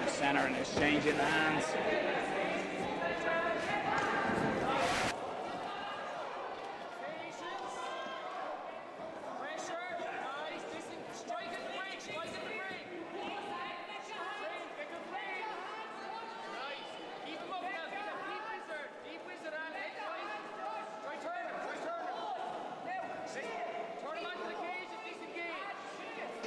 Center and exchange in hands.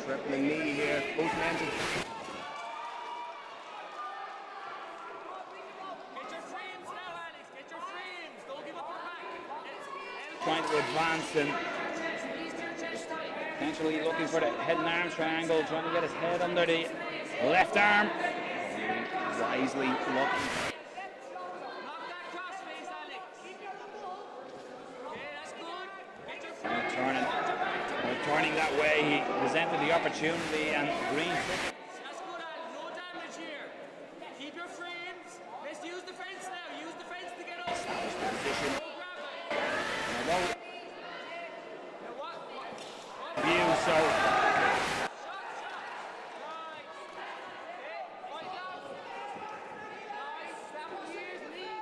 Tripling knee here, both men. Trying to advance and potentially looking for the head and arm triangle, trying to get his head under the left arm. Wisely looking. Turning that way, he presented the opportunity and Greene took it. That's good, Al. No damage here. Keep your frames. Let's use the fence now. Use the fence to get up. Established the position. View, so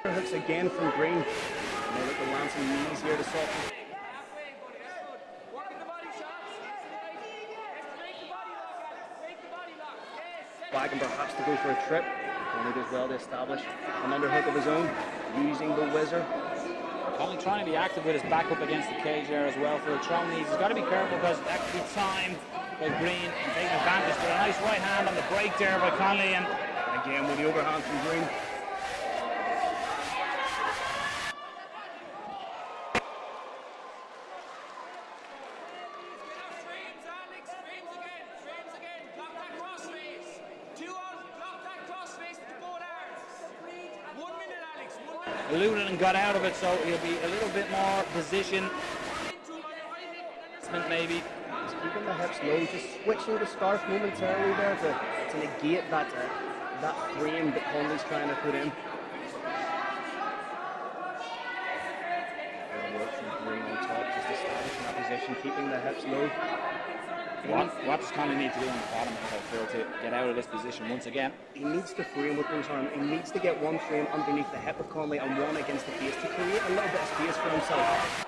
hooks again from Greene. They look to land some knees here to soften. Back and perhaps to go for a trip. Connolly does well to establish an underhook of his own, using the whizzer. Connolly trying to be active with his back up against the cage there as well for the throw knees. He's got to be careful because that could be timed by Greene and taking advantage. But a nice right hand on the break there by Connolly, and again with the overhand from Greene. eluded and got out of it, so he'll be a little bit more position. Maybe. Just keeping the hips low, just switching the scarf momentarily there to negate that frame that Connolly's trying to put in. Work from Greene on top, just establishing that position, keeping the hips low. What does Connolly need to do on the bottom, I feel, to get out of this position once again? He needs to frame with those arms. He needs to get one frame underneath the hip of Connolly and one against the face to create a little bit of space for himself.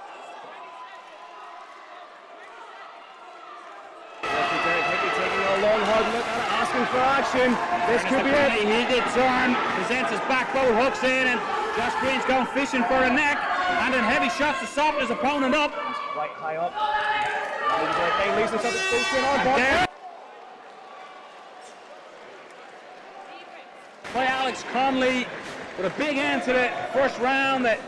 Taking a long, hard look at it, asking for action. This could be it. He did turn, presents his back bow, hooks in, and Josh Greene's going fishing for a neck, and then heavy shots to soften his opponent up. He's quite high up. He leaves himself exposed to an arm bar. By Alex Connolly with a big end to the first round. That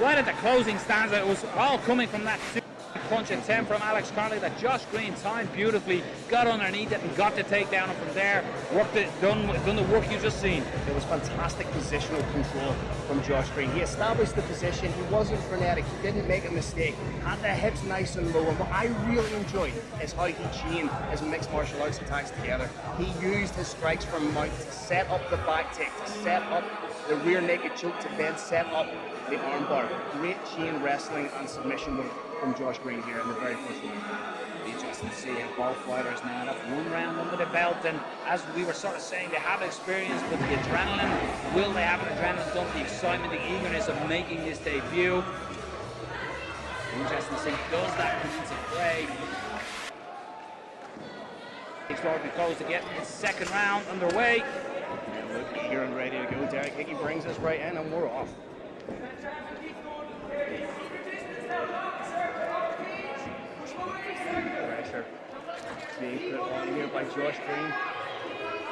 right at the closing stanza, it was all coming from that punch attempt from Alex Connolly that Josh Greene timed beautifully, got underneath it and got the takedown, and from there done the work you just seen. It was fantastic positional control from Josh Greene. He established the position, he wasn't frenetic, he didn't make a mistake, had the hips nice and low, and what I really enjoyed is how he chained his mixed martial arts attacks together. He used his strikes from mount to set up the back take, to set up the rear naked choke, to then set up the armbar. Great chain wrestling and submission move from Josh Greene here in the very first round. Interesting to see how both fighters now. That's one round under the belt, and as we were sort of saying, they have experience, but the adrenaline, will they have an adrenaline dump? The excitement, the eagerness of making this debut. Interesting to see, does that come into play? Takes forward because to get the second round underway. Look, eager and ready to go. Derek Hickey brings us right in, and we're off. Pressure being put on here by Josh Greene.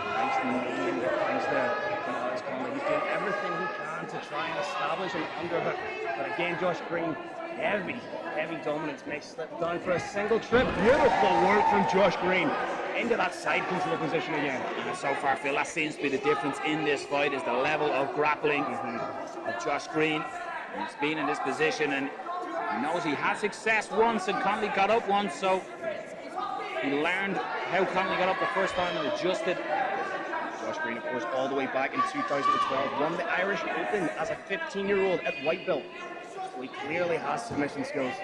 Nice knee in the punch there from Alex Connolly. He's doing everything he can to try and establish an underhook. But again, Josh Greene, heavy dominance, may slip down for a single trip. Beautiful work from Josh Greene into that side control position again. And so far, Phil, that seems to be the difference in this fight, is the level of grappling of Josh Greene. He's been in this position and he knows he had success once, and Connolly got up once, so he learned how Connolly got up the first time and adjusted. Josh Greene, of course, all the way back in 2012, won the Irish Open as a 15-year-old at white belt. So he clearly has submission skills.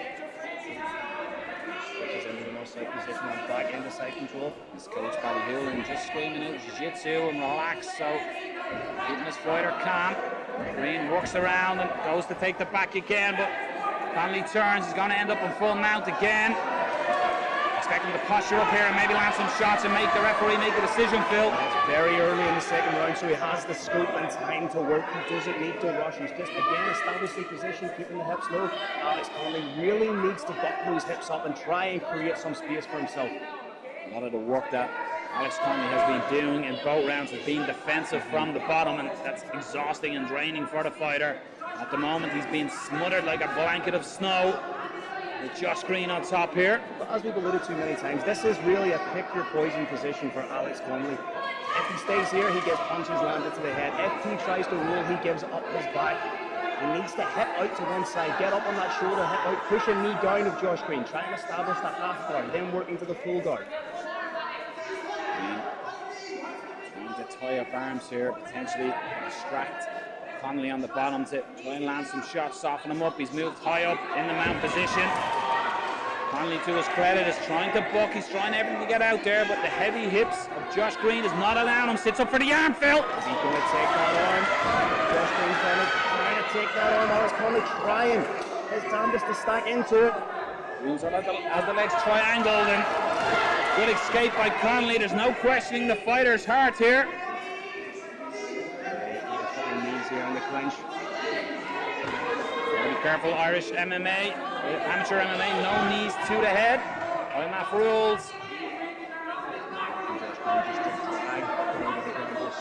Switches into the most side position and back into side control. His coach, Paddy Hewlin, just screaming out jiu-jitsu and relax, so keeping his fighter calm. Greene works around and goes to take the back again, but Connolly turns. He's going to end up on full mount again. Expecting to posture up here and maybe land some shots and make the referee make a decision, Phil. It's very early in the second round, so he has the scope and time to work. He doesn't need to rush. He's just, again, establishing position, keeping the hips low. Alex Connolly really needs to buck those hips up and try and create some space for himself. A lot of the work that Alex Connolly has been doing in both rounds has been defensive from the bottom, and that's exhausting and draining for the fighter. At the moment, he's being smothered like a blanket of snow, with Josh Greene on top here. But as we've alluded to many times, this is really a pick-your-poison position for Alex Connolly. If he stays here, he gets punches landed to the head. If he tries to roll, he gives up his back. He needs to hip out to one side, get up on that shoulder, hip out, push a knee down of Josh Greene, try and establish that half guard, then work into the full guard. Trying to tie up arms here, potentially distract Connolly on the bottom to try and land some shots, soften him up. He's moved high up in the mount position. Connolly, to his credit, is trying to buck. He's trying everything to get out there, but the heavy hips of Josh Greene is not allowing him. Sits up for the arm, Phil. Is he going to take that arm? Josh Greene trying to take that arm. Alex Connolly trying his damnedest to stack into it. Moves on as the legs triangled, and good escape by Connolly. There's no questioning the fighter's heart here. Here on the clinch. Be careful, Irish MMA, amateur MMA, no knees to the head. IMAF rules.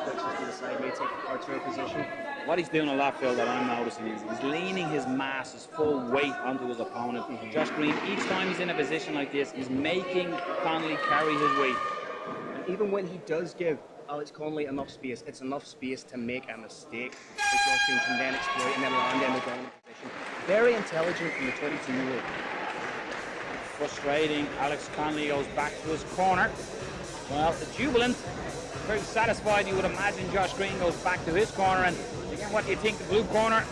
Switches to the side, may take a cartwheel position. What he's doing a lot, Phil, that I'm noticing is he's leaning his mass, his full weight onto his opponent. Josh Greene, each time he's in a position like this, he's making Connolly carry his weight. And even when he does give Alex Connolly enough space, it's enough space to make a mistake that Josh Greene can then exploit and then land in the dominant position. Very intelligent from the 22-year-old. Frustrating. Alex Connolly goes back to his corner. Well, the jubilant, very satisfied, you would imagine. Josh Greene goes back to his corner, and again, what do you think? The blue corner,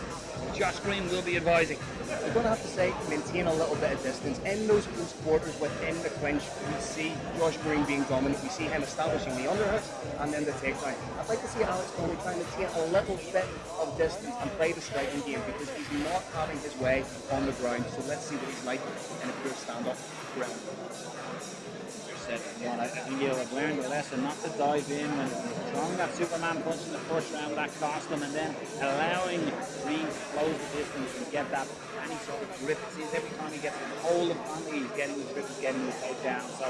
Josh Greene will be advising. We're going to have to say maintain a little bit of distance. In those close quarters within the clinch, we see Josh Greene being dominant. We see him establishing the underhooks and then the takedown. I'd like to see Alex Connolly trying to take a little bit of distance and play the striking game, because he's not having his way on the ground. So let's see what he's like in a pure stand-up ground. I think he'll have learned a lesson not to dive in when throwing that Superman punch in the first round that cost him, and then allowing Greene to close the distance and get that any sort of grip. See, every time he gets a hold of Connolly, he's getting his grip, he's getting his takedown. So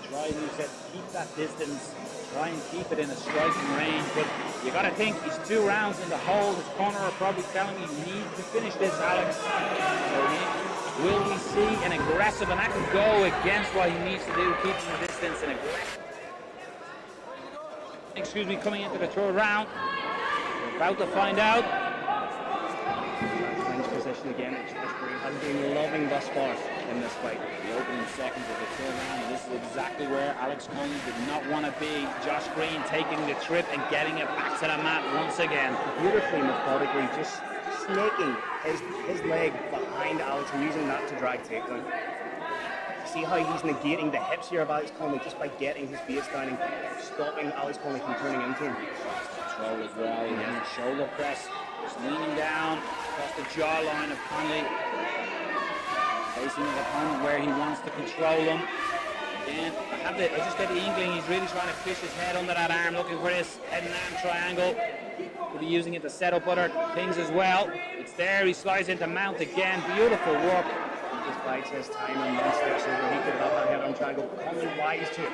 try, you said, keep that distance, try and keep it in a striking range. But you got to think he's 2 rounds in the hole. His corner are probably telling him you need to finish this, Alex. So he Will we see an aggressive, and that can go against what he needs to do, keeping the distance and aggressive. Excuse me, coming into the third round. We're about to find out. Clinch position again. Josh Greene has been loving thus far in this fight. The opening seconds of the third round, this is exactly where Alex Connolly did not want to be. Josh Greene taking the trip and getting it back to the mat once again. Beautifully, methodically, just snaking his leg behind Alex and using that to drag takedown. See how he's negating the hips here of Alex Connolly just by getting his base down and stopping Alex Connolly from turning into him. Control as well, and shoulder press, just leaning down across the jawline of Connolly, facing his opponent where he wants to control him. Again, I just get the inkling he's really trying to fish his head under that arm, looking for this head and arm triangle. He'll be using it to set up other things as well. It's there, he slides into mount again, beautiful work. He just bides his time and then steps over. He could have that head on triangle. Connolly wise to it.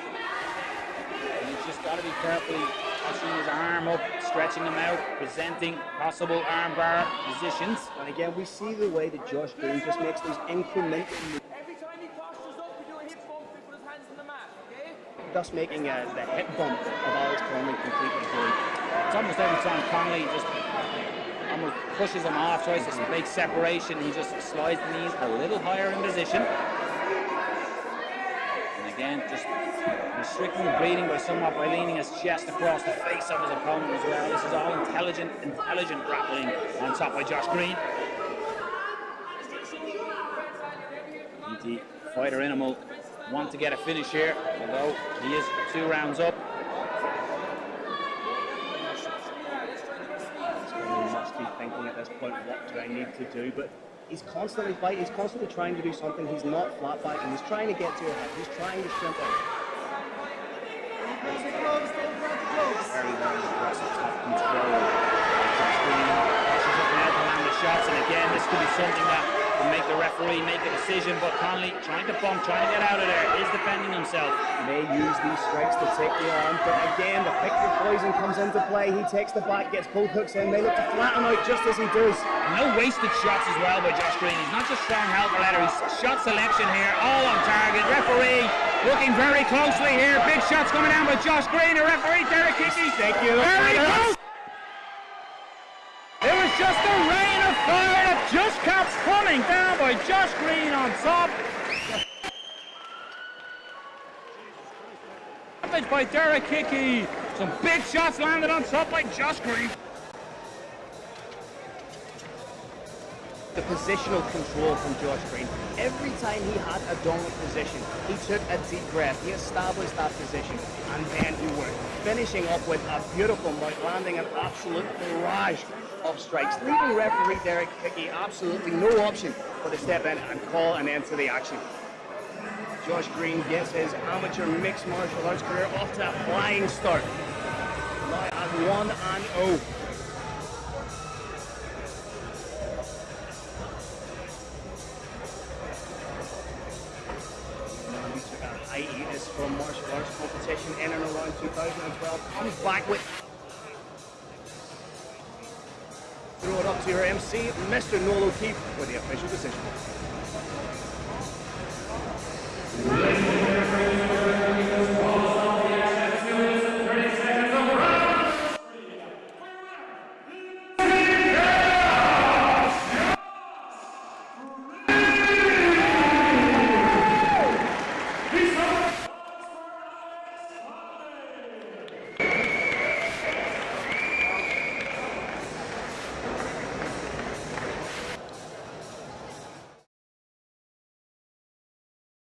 And he's just got to be carefully pushing his arm up, stretching him out, presenting possible arm bar positions. And again, we see the way that Josh Greene just makes those incremental moves. Every time he postures up, we do a hip bump, we put his hands on the mat, okay? Thus making the hip bump of Alex Connolly completely void. It's almost every time Connolly just almost pushes him off, tries to make separation, he just slides the knees a little higher in position. And again, just restricting the breathing by somewhat by leaning his chest across the face of his opponent as well. This is all intelligent grappling on top by Josh Greene. PT fighter animal want to get a finish here, although he is 2 rounds up. He must be thinking at this point, what do I need to do? But he's constantly fighting, he's constantly trying to do something. He's not flat backing, he's trying to get to a head, he's trying to shrimp it. Very, very aggressive, top control. Josh Greene pushes up now to land the shots, and again, this could be something that will make the referee make a decision, but Connolly trying to bump, trying to get out of there, is defending himself. May use these strikes to take the arm, but again, the pick your poison comes into play. He takes the back, gets both hooks in, they look to flatten out just as he does. No wasted shots as well by Josh Greene. He's not just strong health or letter, he's shot selection here, all on target. Referee looking very closely here. Big shots coming down by Josh Greene. The referee, Derek Hickey. Thank you. Very close. It was just a rain of fire that just kept coming down by Josh Greene on top. By Derek Hickey. Some big shots landed on top by Josh Greene. The positional control from Josh Greene. Every time he had a dominant position, he took a deep breath, he established that position, and then he worked, finishing up with a beautiful mount, landing an absolute barrage of strikes, leaving referee Derek Hickey absolutely no option but to step in and call an end to the action. Josh Greene gets his amateur mixed martial arts career off to a flying start. Now at 1-0. He took a hiatus from martial arts competition in and around 2012. Comes back with. Throw it up to your MC, Mr. Noel O'Keefe, for the official decision.